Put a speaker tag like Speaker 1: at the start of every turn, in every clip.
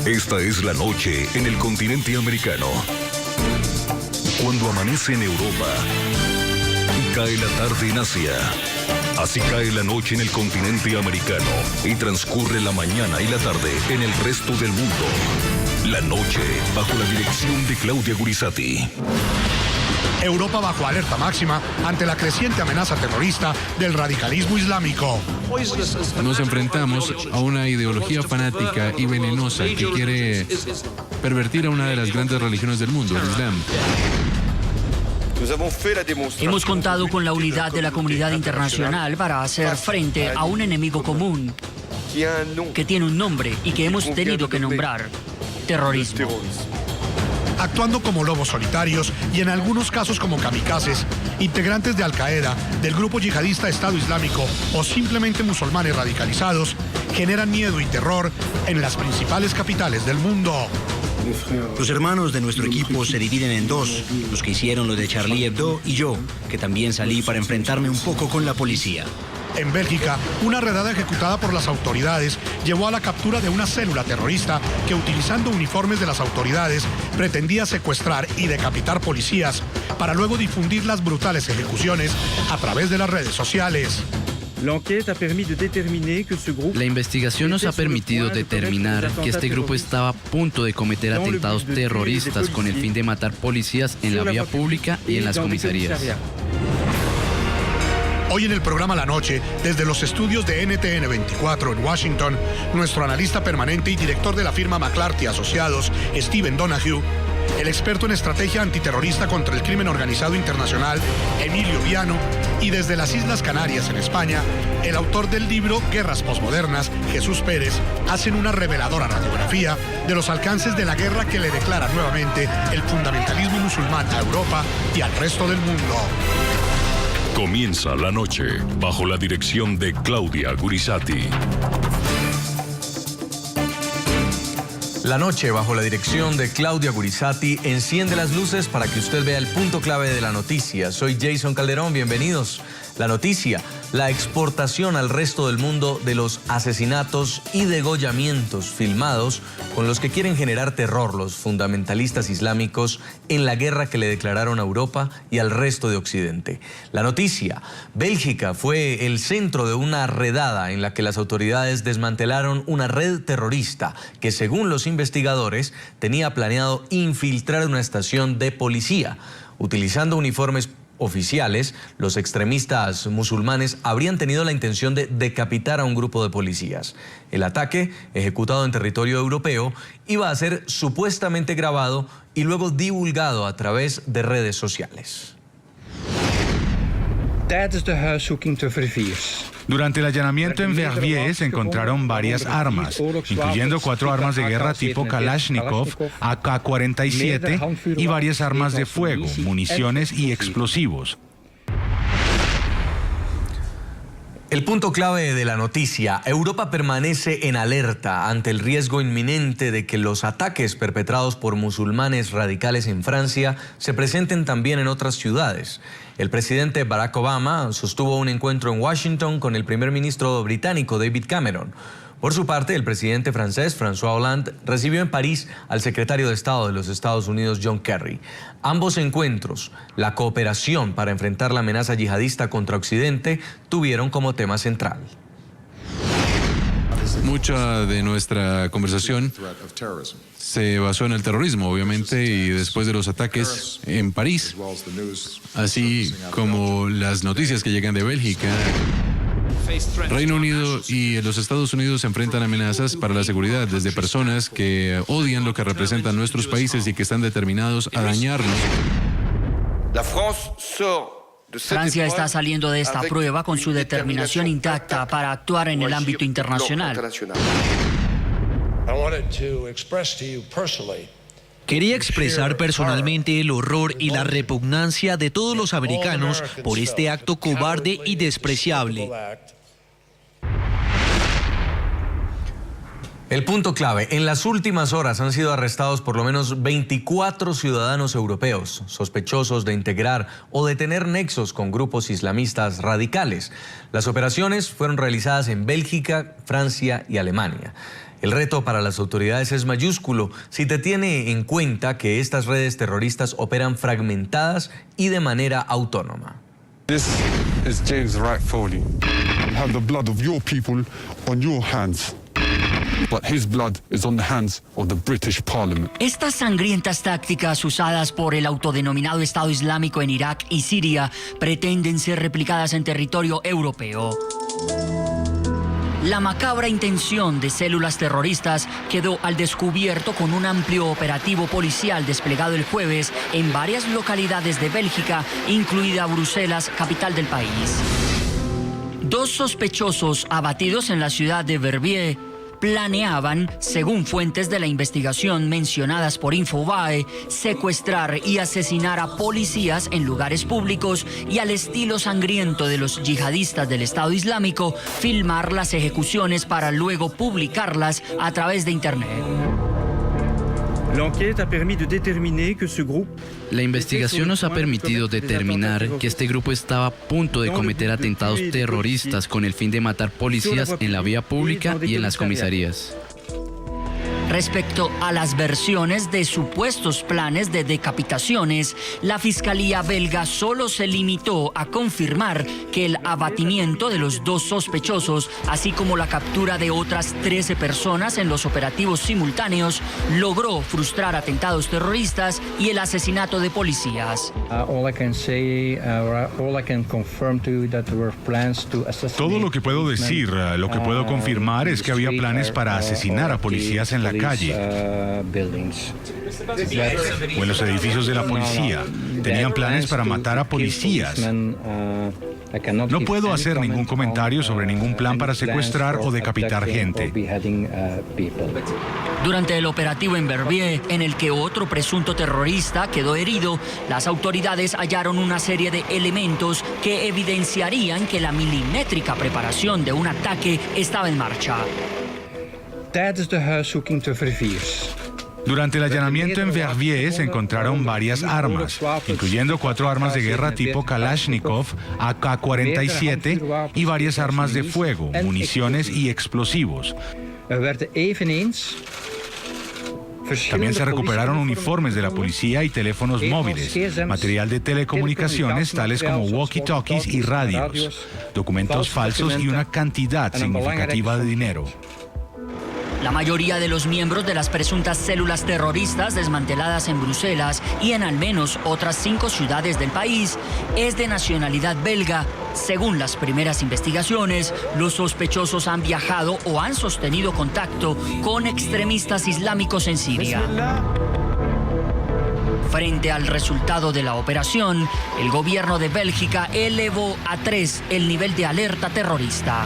Speaker 1: Esta es la noche en el continente americano. Cuando amanece en Europa y cae la tarde en Asia. Así cae la noche en el continente americano y transcurre la mañana y la tarde en el resto del mundo. La noche bajo la dirección de Claudia Gurizati.
Speaker 2: Europa bajo alerta máxima ante la creciente amenaza terrorista del radicalismo islámico.
Speaker 3: Nos enfrentamos a una ideología fanática y venenosa que quiere pervertir a una de las grandes religiones del mundo, el Islam.
Speaker 4: Hemos contado con la unidad de la comunidad internacional para hacer frente a un enemigo común que tiene un nombre y que hemos tenido que nombrar: terrorismo.
Speaker 2: Actuando como lobos solitarios y en algunos casos como kamikazes, integrantes de Al-Qaeda, del grupo yihadista Estado Islámico o simplemente musulmanes radicalizados, generan miedo y terror en las principales capitales del mundo.
Speaker 5: Los hermanos de nuestro equipo se dividen en dos, los que hicieron lo de Charlie Hebdo y yo, que también salí para enfrentarme un poco con la policía.
Speaker 2: En Bélgica, una redada ejecutada por las autoridades llevó a la captura de una célula terrorista que, utilizando uniformes de las autoridades, pretendía secuestrar y decapitar policías para luego difundir las brutales ejecuciones a través de las redes sociales.
Speaker 6: La investigación nos ha permitido determinar que este grupo estaba a punto de cometer atentados terroristas con el fin de matar policías en la vía pública y en las comisarías.
Speaker 2: Hoy en el programa La Noche, desde los estudios de NTN 24 en Washington, nuestro analista permanente y director de la firma McClarty Asociados, Steven Donahue, el experto en estrategia antiterrorista contra el crimen organizado internacional, Emilio Viano, y desde las Islas Canarias en España, el autor del libro Guerras Postmodernas, Jesús Pérez, hacen una reveladora radiografía de los alcances de la guerra que le declara nuevamente el fundamentalismo musulmán a Europa y al resto del mundo.
Speaker 1: Comienza la noche bajo la dirección de Claudia Gurizati.
Speaker 7: La noche bajo la dirección de Claudia Gurizati enciende las luces para que usted vea el punto clave de la noticia. Soy Jason Calderón, bienvenidos. La noticia: la exportación al resto del mundo de los asesinatos y degollamientos filmados con los que quieren generar terror los fundamentalistas islámicos en la guerra que le declararon a Europa y al resto de Occidente. La noticia: Bélgica fue el centro de una redada en la que las autoridades desmantelaron una red terrorista que, según los investigadores, tenía planeado infiltrar una estación de policía. Utilizando uniformes oficiales, los extremistas musulmanes habrían tenido la intención de decapitar a un grupo de policías. El ataque, ejecutado en territorio europeo, iba a ser supuestamente grabado y luego divulgado a través de redes sociales.
Speaker 8: Durante el allanamiento en Verviers se encontraron varias armas, incluyendo 4 armas de guerra tipo Kalashnikov, AK-47 y varias armas de fuego, municiones y explosivos.
Speaker 7: El punto clave de la noticia: Europa permanece en alerta ante el riesgo inminente de que los ataques perpetrados por musulmanes radicales en Francia se presenten también en otras ciudades. El presidente Barack Obama sostuvo un encuentro en Washington con el primer ministro británico David Cameron. Por su parte, el presidente francés François Hollande recibió en París al secretario de Estado de los Estados Unidos, John Kerry. Ambos encuentros, la cooperación para enfrentar la amenaza yihadista contra Occidente, tuvieron como tema central.
Speaker 3: Mucha de nuestra conversación se basó en el terrorismo, obviamente, y después de los ataques en París, así como las noticias que llegan de Bélgica. Reino Unido y los Estados Unidos enfrentan amenazas para la seguridad desde personas que odian lo que representan nuestros países y que están determinados a dañarnos.
Speaker 4: Francia está saliendo de esta prueba con su determinación intacta para actuar en el ámbito internacional.
Speaker 9: Quería expresar personalmente el horror y la repugnancia de todos los americanos por este acto cobarde y despreciable.
Speaker 7: El punto clave: en las últimas horas han sido arrestados por lo menos 24 ciudadanos europeos sospechosos de integrar o de tener nexos con grupos islamistas radicales. Las operaciones fueron realizadas en Bélgica, Francia y Alemania. El reto para las autoridades es mayúsculo si te tiene en cuenta que estas redes terroristas operan fragmentadas y de manera autónoma.
Speaker 10: This is James Wright Foley. You have the blood of your people on your hands. But his blood is on the hands of the British Parliament.
Speaker 4: Estas sangrientas tácticas usadas por el autodenominado Estado Islámico en Irak y Siria pretenden ser replicadas en territorio europeo. La macabra intención de células terroristas quedó al descubierto con un amplio operativo policial desplegado el jueves en varias localidades de Bélgica, incluida Bruselas, capital del país. 2 sospechosos abatidos en la ciudad de Verviers planeaban, según fuentes de la investigación mencionadas por Infobae, secuestrar y asesinar a policías en lugares públicos y, al estilo sangriento de los yihadistas del Estado Islámico, filmar las ejecuciones para luego publicarlas a través de Internet.
Speaker 6: La investigación nos ha permitido determinar que este grupo estaba a punto de cometer atentados terroristas con el fin de matar policías en la vía pública y en las comisarías.
Speaker 4: Respecto a las versiones de supuestos planes de decapitaciones, la Fiscalía belga solo se limitó a confirmar que el abatimiento de los 2 sospechosos, así como la captura de otras 13 personas en los operativos simultáneos, logró frustrar atentados terroristas y el asesinato de policías.
Speaker 8: Todo lo que puedo decir, lo que puedo confirmar es que había planes para asesinar a policías en la calle o en los edificios de la policía. Tenían planes para matar a policías. No puedo hacer ningún comentario sobre ningún plan para secuestrar o decapitar gente.
Speaker 4: Durante el operativo en Verviers, en el que otro presunto terrorista quedó herido, las autoridades hallaron una serie de elementos que evidenciarían que la milimétrica preparación de un ataque estaba en marcha.
Speaker 8: Durante el allanamiento en Verviers se encontraron varias armas, incluyendo 4 armas de guerra tipo Kalashnikov, AK-47 y varias armas de fuego, municiones y explosivos. También se recuperaron uniformes de la policía y teléfonos móviles, material de telecomunicaciones tales como walkie-talkies y radios, documentos falsos y una cantidad significativa de dinero.
Speaker 4: La mayoría de los miembros de las presuntas células terroristas desmanteladas en Bruselas y en al menos otras 5 ciudades del país es de nacionalidad belga. Según las primeras investigaciones, los sospechosos han viajado o han sostenido contacto con extremistas islámicos en Siria. Frente al resultado de la operación, el gobierno de Bélgica elevó a 3 el nivel de alerta terrorista.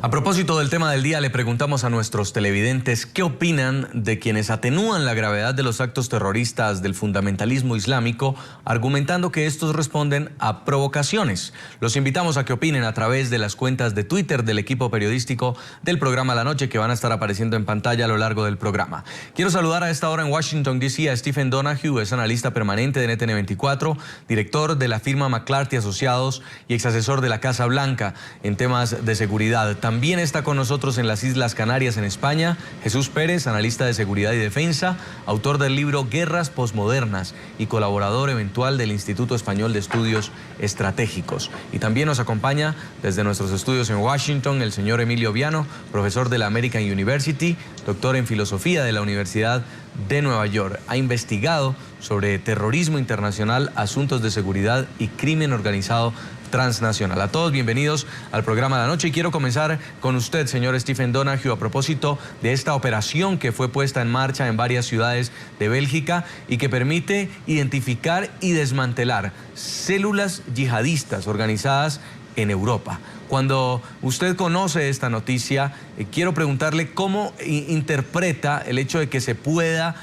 Speaker 7: A propósito del tema del día, le preguntamos a nuestros televidentes qué opinan de quienes atenúan la gravedad de los actos terroristas del fundamentalismo islámico, argumentando que estos responden a provocaciones. Los invitamos a que opinen a través de las cuentas de Twitter del equipo periodístico del programa La Noche, que van a estar apareciendo en pantalla a lo largo del programa. Quiero saludar a esta hora en Washington, D.C. a Stephen Donahue, es analista permanente de NTN24, director de la firma McClarty Asociados y exasesor de la Casa Blanca en temas de seguridad. También está con nosotros en las Islas Canarias, en España, Jesús Pérez, analista de seguridad y defensa, autor del libro Guerras Postmodernas y colaborador eventual del Instituto Español de Estudios Estratégicos. Y también nos acompaña desde nuestros estudios en Washington el señor Emilio Viano, profesor de la American University, doctor en filosofía de la Universidad de Nueva York. Ha investigado sobre terrorismo internacional, asuntos de seguridad y crimen organizado transnacional. A todos bienvenidos al programa de la noche y quiero comenzar con usted, señor Stephen Donahue, a propósito de esta operación que fue puesta en marcha en varias ciudades de Bélgica y que permite identificar y desmantelar células yihadistas organizadas en Europa. Cuando usted conoce esta noticia, quiero preguntarle cómo interpreta el hecho de que se pueda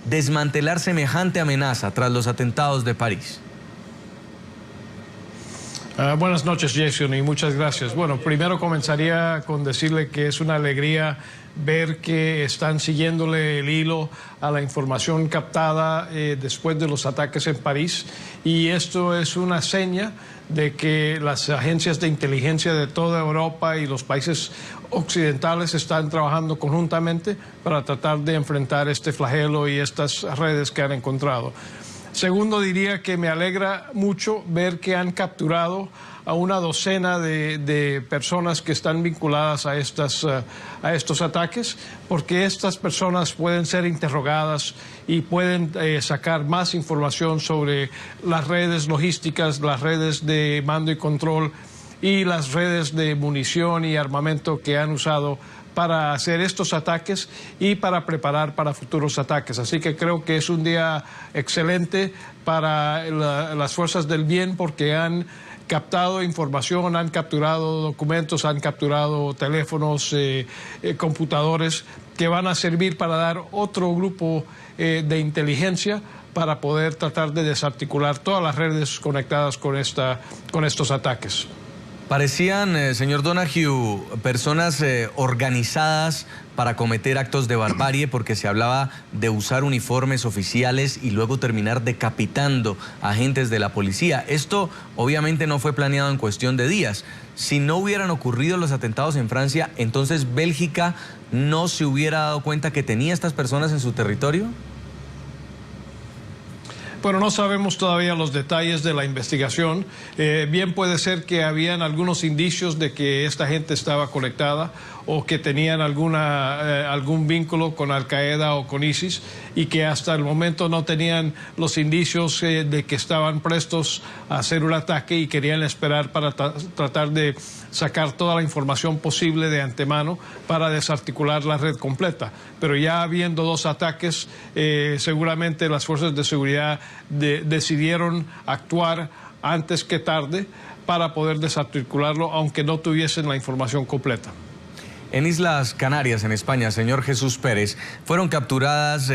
Speaker 7: desmantelar semejante amenaza tras los atentados de París.
Speaker 11: Buenas noches, Jason, y muchas gracias. Bueno, primero comenzaría con decirle que es una alegría ver que están siguiéndole el hilo a la información captada después de los ataques en París, y esto es una seña de que las agencias de inteligencia de toda Europa y los países occidentales están trabajando conjuntamente para tratar de enfrentar este flagelo y estas redes que han encontrado. Segundo, diría que me alegra mucho ver que han capturado a una docena de personas que están vinculadas a estos ataques, porque estas personas pueden ser interrogadas y pueden sacar más información sobre las redes logísticas, las redes de mando y control y las redes de munición y armamento que han usado para hacer estos ataques y para preparar para futuros ataques. Así que creo que es un día excelente para las fuerzas del bien, porque han captado información, han capturado documentos, han capturado teléfonos, computadores que van a servir para dar otro grupo de inteligencia para poder tratar de desarticular todas las redes conectadas con estos ataques.
Speaker 7: Parecían, señor Donahue, personas organizadas para cometer actos de barbarie, porque se hablaba de usar uniformes oficiales y luego terminar decapitando agentes de la policía. Esto obviamente no fue planeado en cuestión de días. Si no hubieran ocurrido los atentados en Francia, entonces ¿Bélgica no se hubiera dado cuenta que tenía estas personas en su territorio?
Speaker 11: Bueno, no sabemos todavía los detalles de la investigación. Bien puede ser que habían algunos indicios de que esta gente estaba conectada o que tenían algún vínculo con Al-Qaeda o con ISIS, y que hasta el momento no tenían los indicios de que estaban prestos a hacer un ataque y querían esperar para tratar de sacar toda la información posible de antemano para desarticular la red completa. Pero ya habiendo dos ataques, seguramente las fuerzas de seguridad decidieron actuar antes que tarde para poder desarticularlo, aunque no tuviesen la información completa.
Speaker 7: En Islas Canarias, en España, señor Jesús Pérez, fueron capturadas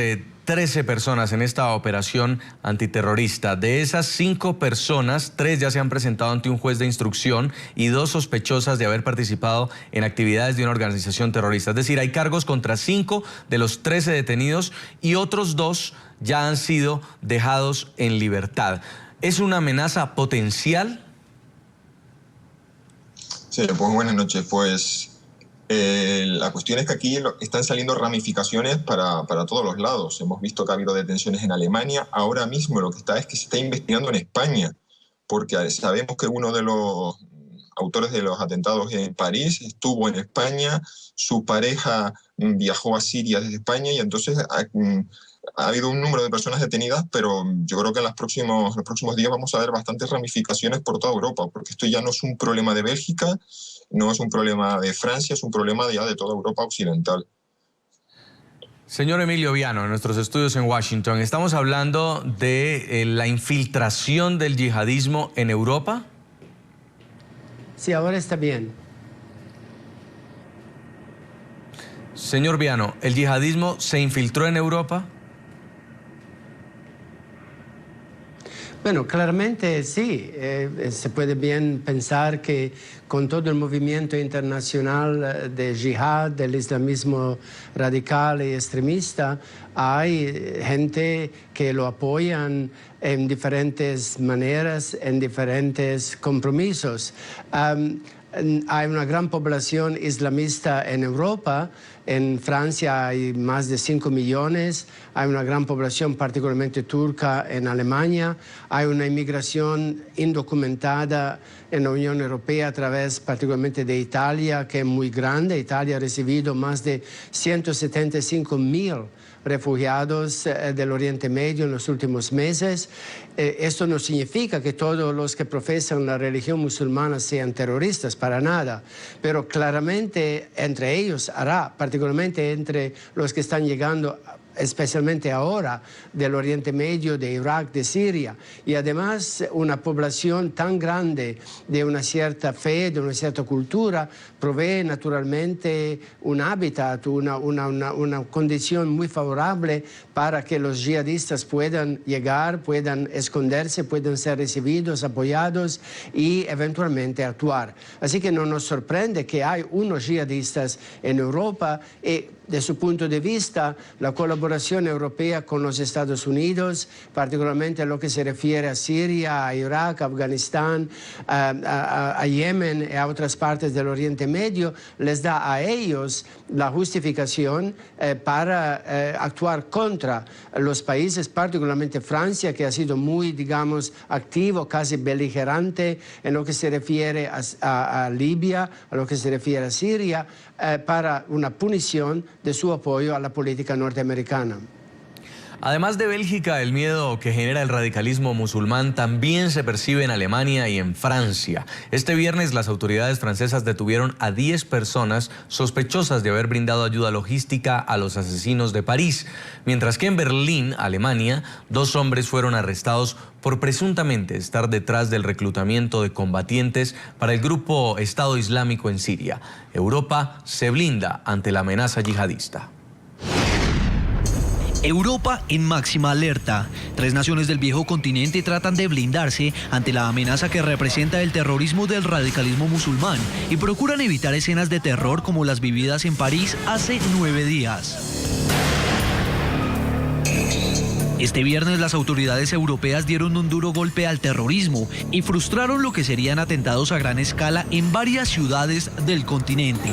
Speaker 7: 13 personas en esta operación antiterrorista. De esas 5 personas, 3 ya se han presentado ante un juez de instrucción y 2 sospechosas de haber participado en actividades de una organización terrorista. Es decir, hay cargos contra 5 de los 13 detenidos y otros 2 ya han sido dejados en libertad. ¿Es una amenaza potencial?
Speaker 12: Sí, pues buenas noches. Pues la cuestión es que aquí están saliendo ramificaciones para todos los lados. Hemos visto que ha habido detenciones en Alemania. Ahora mismo lo que está es que se está investigando en España, porque sabemos que uno de los autores de los atentados en París estuvo en España, su pareja viajó a Siria desde España, y entonces ha habido un número de personas detenidas, pero yo creo que en los próximos días vamos a ver bastantes ramificaciones por toda Europa, porque esto ya no es un problema de Bélgica, no es un problema de Francia, es un problema ya de toda Europa occidental.
Speaker 7: Señor Emilio Viano, en nuestros estudios en Washington, ¿estamos hablando de la infiltración del yihadismo en Europa?
Speaker 13: Sí, ahora está bien.
Speaker 7: Señor Viano, ¿el yihadismo se infiltró en Europa?
Speaker 13: Bueno, claramente sí. Se puede bien pensar que con todo el movimiento internacional de yihad, del islamismo radical y extremista, hay gente que lo apoyan en diferentes maneras, en diferentes compromisos. Hay una gran población islamista en Europa. En Francia hay más de 5 millones. Hay una gran población particularmente turca en Alemania. Hay una inmigración indocumentada en la Unión Europea a través particularmente de Italia, que es muy grande. Italia ha recibido más de 175.000 refugiados del Oriente Medio en los últimos meses. Esto no significa que todos los que profesan la religión musulmana sean terroristas, para nada, pero claramente entre ellos particularmente entre los que están llegando especialmente ahora, del Oriente Medio, de Irak, de Siria, y además una población tan grande de una cierta fe, de una cierta cultura, provee naturalmente un hábitat, una condición muy favorable para que los yihadistas puedan llegar, puedan esconderse, puedan ser recibidos, apoyados y eventualmente actuar. Así que no nos sorprende que hay unos yihadistas en Europa y, de su punto de vista, la colaboración europea con los Estados Unidos, particularmente en lo que se refiere a Siria, a Irak, a Afganistán, a Yemen y a otras partes del Oriente Medio, les da a ellos la justificación para actuar contra los países, particularmente Francia, que ha sido muy, digamos, activo, casi beligerante en lo que se refiere a Libia, a lo que se refiere a Siria, para una punición de su apoyo a la política norteamericana.
Speaker 7: Además de Bélgica, el miedo que genera el radicalismo musulmán también se percibe en Alemania y en Francia. Este viernes las autoridades francesas detuvieron a 10 personas sospechosas de haber brindado ayuda logística a los asesinos de París, mientras que en Berlín, Alemania, 2 hombres fueron arrestados por presuntamente estar detrás del reclutamiento de combatientes para el grupo Estado Islámico en Siria. Europa se blinda ante la amenaza yihadista.
Speaker 9: Europa en máxima alerta. 3 naciones del viejo continente tratan de blindarse ante la amenaza que representa el terrorismo del radicalismo musulmán y procuran evitar escenas de terror como las vividas en París hace 9 días. Este viernes las autoridades europeas dieron un duro golpe al terrorismo y frustraron lo que serían atentados a gran escala en varias ciudades del continente.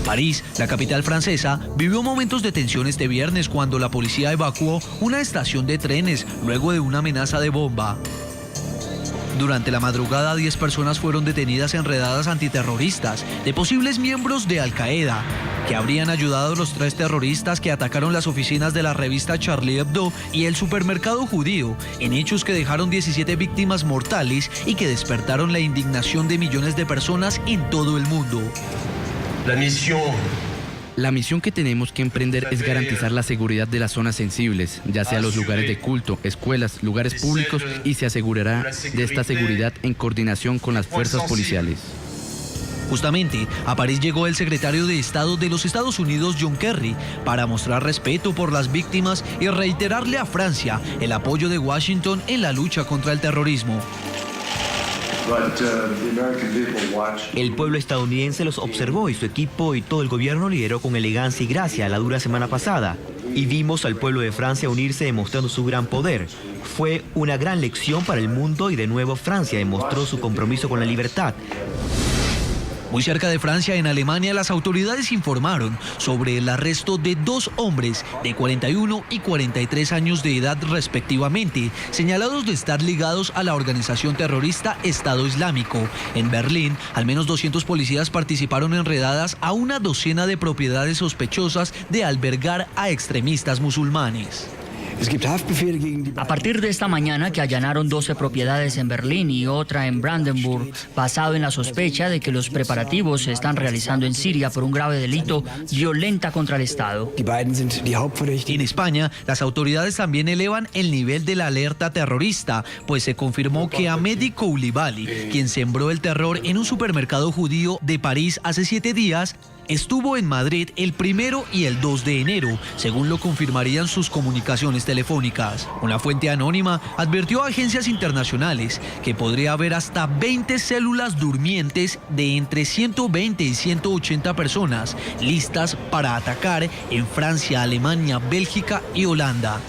Speaker 9: París, la capital francesa, vivió momentos de tensión este viernes cuando la policía evacuó una estación de trenes luego de una amenaza de bomba. Durante la madrugada, 10 personas fueron detenidas en redadas antiterroristas de posibles miembros de Al-Qaeda, que habrían ayudado a los 3 terroristas que atacaron las oficinas de la revista Charlie Hebdo y el supermercado judío, en hechos que dejaron 17 víctimas mortales y que despertaron la indignación de millones de personas en todo el mundo.
Speaker 6: La misión que tenemos que emprender es garantizar la seguridad de las zonas sensibles, ya sea los lugares de culto, escuelas, lugares públicos, y se asegurará de esta seguridad en coordinación con las fuerzas policiales.
Speaker 9: Justamente, a París llegó el secretario de Estado de los Estados Unidos, John Kerry, para mostrar respeto por las víctimas y reiterarle a Francia el apoyo de Washington en la lucha contra el terrorismo.
Speaker 14: El pueblo estadounidense los observó y su equipo y todo el gobierno lideró con elegancia y gracia la dura semana pasada. Y vimos al pueblo de Francia unirse demostrando su gran poder. Fue una gran lección para el mundo y de nuevo Francia demostró su compromiso con la libertad.
Speaker 9: Muy cerca de Francia, en Alemania, las autoridades informaron sobre el arresto de 2 hombres de 41 y 43 años de edad respectivamente, señalados de estar ligados a la organización terrorista Estado Islámico. En Berlín, al menos 200 policías participaron en redadas a una docena de propiedades sospechosas de albergar a extremistas musulmanes.
Speaker 4: A partir de esta mañana que allanaron 12 propiedades en Berlín y otra en Brandenburg, basado en la sospecha de que los preparativos se están realizando en Siria por un grave delito violenta contra el Estado.
Speaker 9: En España, las autoridades también elevan el nivel de la alerta terrorista, pues se confirmó que Ahmedi Koulibaly, quien sembró el terror en un supermercado judío de París hace 7 días, estuvo en Madrid el 1 y el 2 de enero, según lo confirmarían sus comunicaciones telefónicas. Una fuente anónima advirtió a agencias internacionales que podría haber hasta 20 células durmientes de entre 120 y 180 personas listas para atacar en Francia, Alemania, Bélgica y Holanda.